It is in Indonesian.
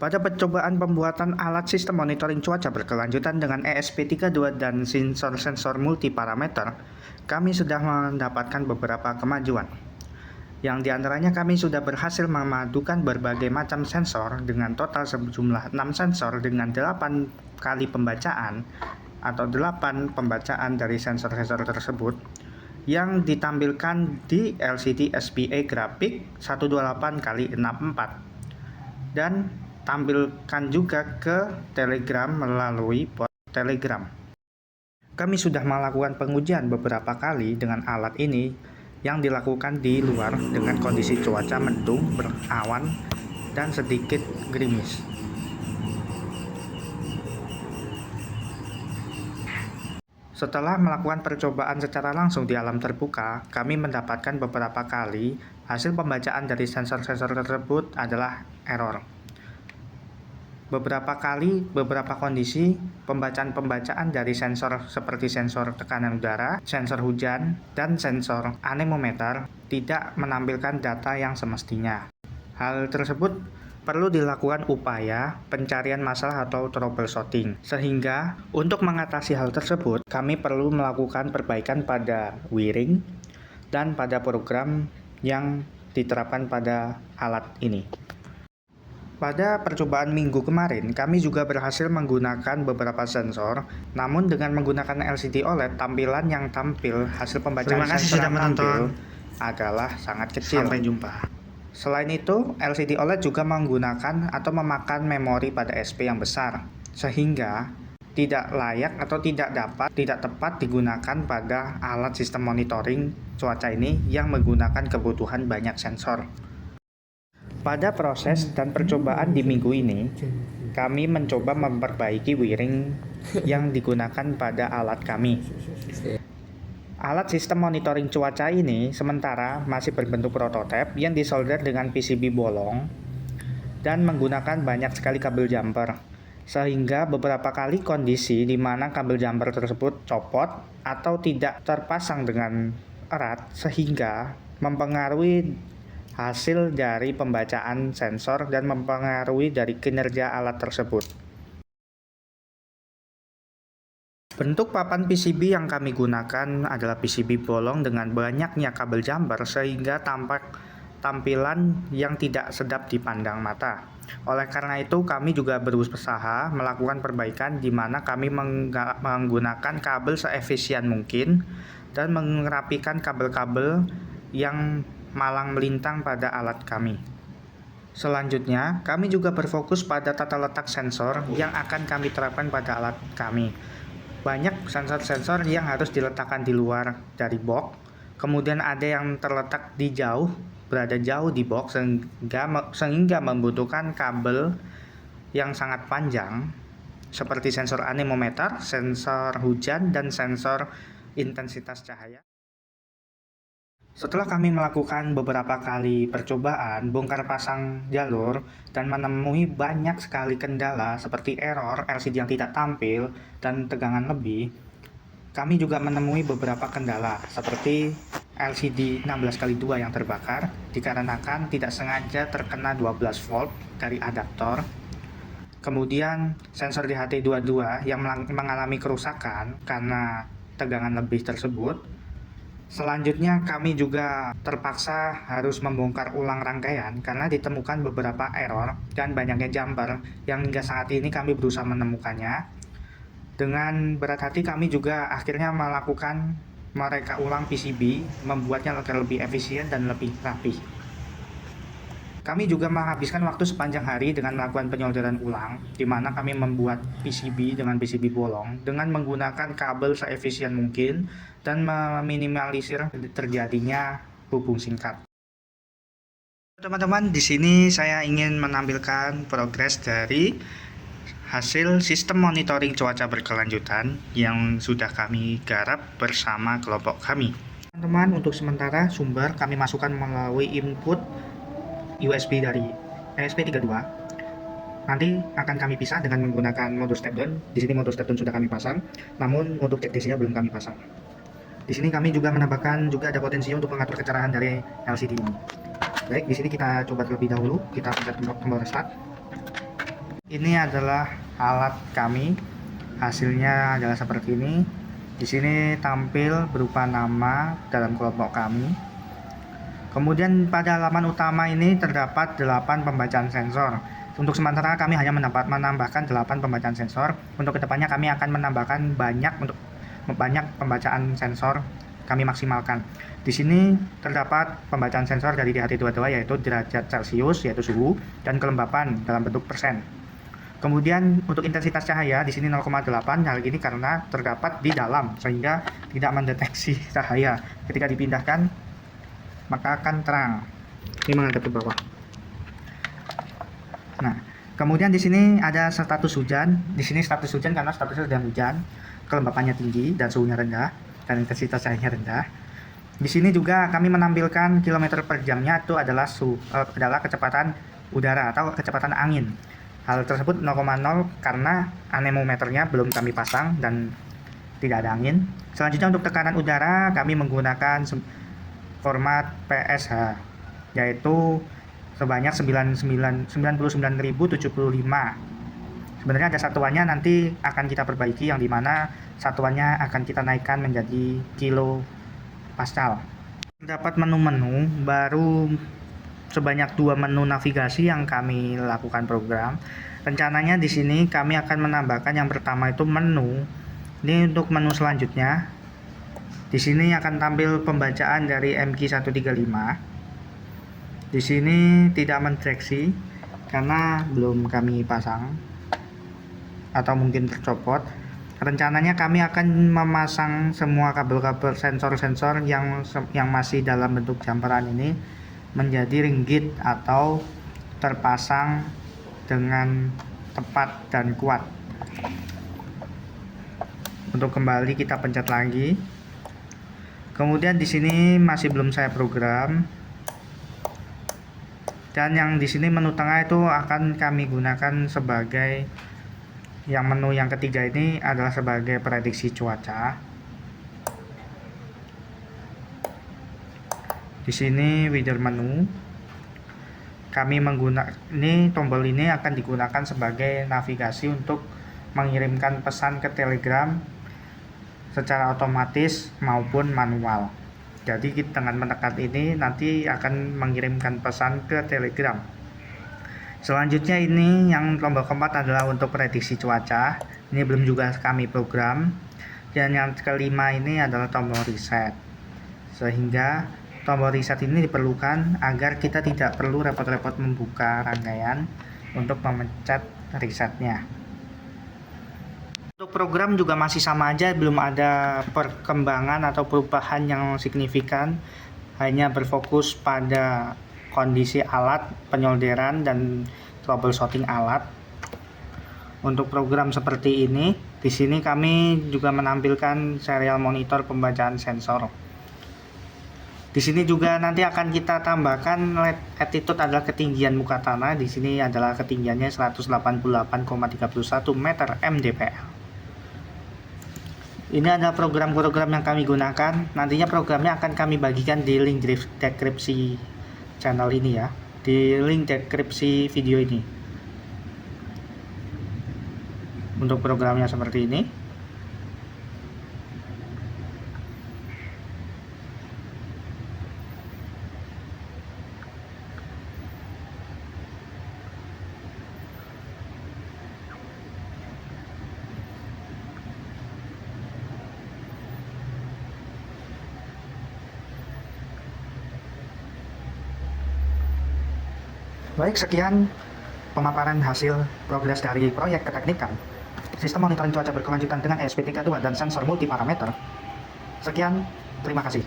Pada percobaan pembuatan alat sistem monitoring cuaca berkelanjutan dengan ESP32 dan sensor-sensor multiparameter, kami sudah mendapatkan beberapa kemajuan. Yang diantaranya kami sudah berhasil memadukan berbagai macam sensor dengan total sejumlah 6 sensor dengan 8 kali pembacaan atau 8 pembacaan dari sensor-sensor tersebut yang ditampilkan di LCD SPA grafik 128x64 dan tampilkan juga ke Telegram melalui bot Telegram. Kami sudah melakukan pengujian beberapa kali dengan alat ini yang dilakukan di luar dengan kondisi cuaca mendung, berawan, dan sedikit gerimis. Setelah melakukan percobaan secara langsung di alam terbuka, kami mendapatkan beberapa kali hasil pembacaan dari sensor-sensor tersebut adalah error. Beberapa kali, beberapa kondisi, pembacaan-pembacaan dari sensor seperti sensor tekanan udara, sensor hujan, dan sensor anemometer tidak menampilkan data yang semestinya. Hal tersebut perlu dilakukan upaya pencarian masalah atau troubleshooting. Sehingga untuk mengatasi hal tersebut, kami perlu melakukan perbaikan pada wiring dan pada program yang diterapkan pada alat ini. Pada percobaan minggu kemarin, kami juga berhasil menggunakan beberapa sensor, namun dengan menggunakan LCD OLED, tampilan yang tampil hasil pembacaan sensor yang tampil adalah sangat kecil. Sampai jumpa. Selain itu, LCD OLED juga menggunakan atau memakan memori pada SP yang besar, sehingga tidak layak atau tidak tepat digunakan pada alat sistem monitoring cuaca ini yang menggunakan kebutuhan banyak sensor. Pada proses dan percobaan di minggu ini, kami mencoba memperbaiki wiring yang digunakan pada alat kami. Alat sistem monitoring cuaca ini sementara masih berbentuk prototipe yang disolder dengan PCB bolong dan menggunakan banyak sekali kabel jumper, sehingga beberapa kali kondisi di mana kabel jumper tersebut copot atau tidak terpasang dengan erat sehingga mempengaruhi hasil dari pembacaan sensor dan mempengaruhi dari kinerja alat tersebut. Bentuk papan PCB yang kami gunakan adalah PCB bolong dengan banyaknya kabel jumper sehingga tampilan yang tidak sedap dipandang mata. Oleh karena itu kami juga berusaha melakukan perbaikan di mana kami menggunakan kabel seefisien mungkin dan merapikan kabel-kabel yang malang melintang pada alat kami. Selanjutnya, kami juga berfokus pada tata letak sensor yang akan kami terapkan pada alat kami. Banyak sensor-sensor yang harus diletakkan di luar dari box, kemudian ada yang terletak berada jauh di box sehingga membutuhkan kabel yang sangat panjang seperti sensor anemometer, sensor hujan, dan sensor intensitas cahaya. Setelah kami melakukan beberapa kali percobaan bongkar pasang jalur dan menemui banyak sekali kendala seperti error, LCD yang tidak tampil, dan tegangan lebih, kami juga menemui beberapa kendala seperti LCD 16x2 yang terbakar dikarenakan tidak sengaja terkena 12 volt dari adaptor. Kemudian sensor DHT22 yang mengalami kerusakan karena tegangan lebih tersebut. Selanjutnya kami juga terpaksa harus membongkar ulang rangkaian karena ditemukan beberapa error dan banyaknya jumper yang hingga saat ini kami berusaha menemukannya. Dengan berat hati kami juga akhirnya melakukan mereka ulang PCB, membuatnya agar lebih efisien dan lebih rapi. Kami juga menghabiskan waktu sepanjang hari dengan melakukan penyolderan ulang, di mana kami membuat PCB dengan PCB bolong dengan menggunakan kabel seefisien mungkin dan meminimalisir terjadinya hubung singkat. Teman-teman, di sini saya ingin menampilkan progres dari hasil sistem monitoring cuaca berkelanjutan yang sudah kami garap bersama kelompok kami. Teman-teman, untuk sementara sumber kami masukkan melalui input USB dari ESP32. Nanti akan kami pisah dengan menggunakan modul step down. Di sini modul step down sudah kami pasang, namun untuk cek DC-nya belum kami pasang. Di sini kami juga menambahkan juga ada potensi untuk mengatur kecerahan dari LCD ini. Baik, di sini kita coba terlebih dahulu. Kita pencet tombol restart. Ini adalah alat kami. Hasilnya adalah seperti ini. Di sini tampil berupa nama dalam kelompok kami. Kemudian pada halaman utama ini terdapat 8 pembacaan sensor. Untuk sementara kami hanya menambahkan 8 pembacaan sensor. Untuk kedepannya kami akan menambahkan banyak pembacaan sensor kami maksimalkan. Di sini terdapat pembacaan sensor dari DHT22 yaitu derajat Celcius yaitu suhu dan kelembapan dalam bentuk persen. Kemudian untuk intensitas cahaya di sini 0,8, hal ini karena terdapat di dalam sehingga tidak mendeteksi cahaya. Ketika dipindahkan maka akan terang. Ini menghadap ke bawah. Nah, kemudian di sini ada status hujan. Di sini status hujan karena statusnya sedang hujan, kelembapannya tinggi dan suhunya rendah dan intensitas cahayanya rendah. Di sini juga kami menampilkan kilometer per jamnya itu adalah kecepatan udara atau kecepatan angin. Hal tersebut 0,0 karena anemometernya belum kami pasang dan tidak ada angin. Selanjutnya untuk tekanan udara kami menggunakan format PSH yaitu sebanyak 99.075. Sebenarnya ada satuannya nanti akan kita perbaiki yang dimana satuannya akan kita naikkan menjadi kilo pascal. Terdapat menu-menu baru sebanyak 2 menu navigasi yang kami lakukan program. Rencananya di sini kami akan menambahkan yang pertama itu menu. Ini untuk menu selanjutnya. Di sini akan tampil pembacaan dari MQ135. Di sini tidak mendeteksi karena belum kami pasang atau mungkin tercopot. Rencananya kami akan memasang semua kabel-kabel sensor-sensor yang masih dalam bentuk jumperan ini menjadi ringgit atau terpasang dengan tepat dan kuat. Untuk kembali kita pencet lagi. Kemudian di sini masih belum saya program. Dan yang di sini menu tengah itu akan kami gunakan sebagai menu yang ketiga ini adalah sebagai prediksi cuaca. Di sini weather menu. Kami tombol ini akan digunakan sebagai navigasi untuk mengirimkan pesan ke Telegram secara otomatis maupun manual. Jadi dengan menekan ini nanti akan mengirimkan pesan ke Telegram. Selanjutnya ini yang tombol keempat adalah untuk prediksi cuaca. Ini belum juga kami program. Dan yang kelima ini adalah tombol reset. Sehingga tombol reset ini diperlukan agar kita tidak perlu repot-repot membuka rangkaian untuk memencet resetnya. Untuk program juga masih sama aja, belum ada perkembangan atau perubahan yang signifikan, hanya berfokus pada kondisi alat, penyolderan dan troubleshooting alat. Untuk program seperti ini, di sini kami juga menampilkan serial monitor pembacaan sensor. Di sini juga nanti akan kita tambahkan altitude adalah ketinggian muka tanah. Di sini adalah ketinggiannya 188,31 meter mdpl. Ini adalah program-program yang kami gunakan. Nantinya programnya akan kami bagikan di link deskripsi channel ini ya, di link deskripsi video ini. Untuk programnya seperti ini. Baik, sekian pemaparan hasil progres dari proyek keteknikan sistem monitoring cuaca berkelanjutan dengan ESP32 dan sensor multiparameter. Sekian, terima kasih.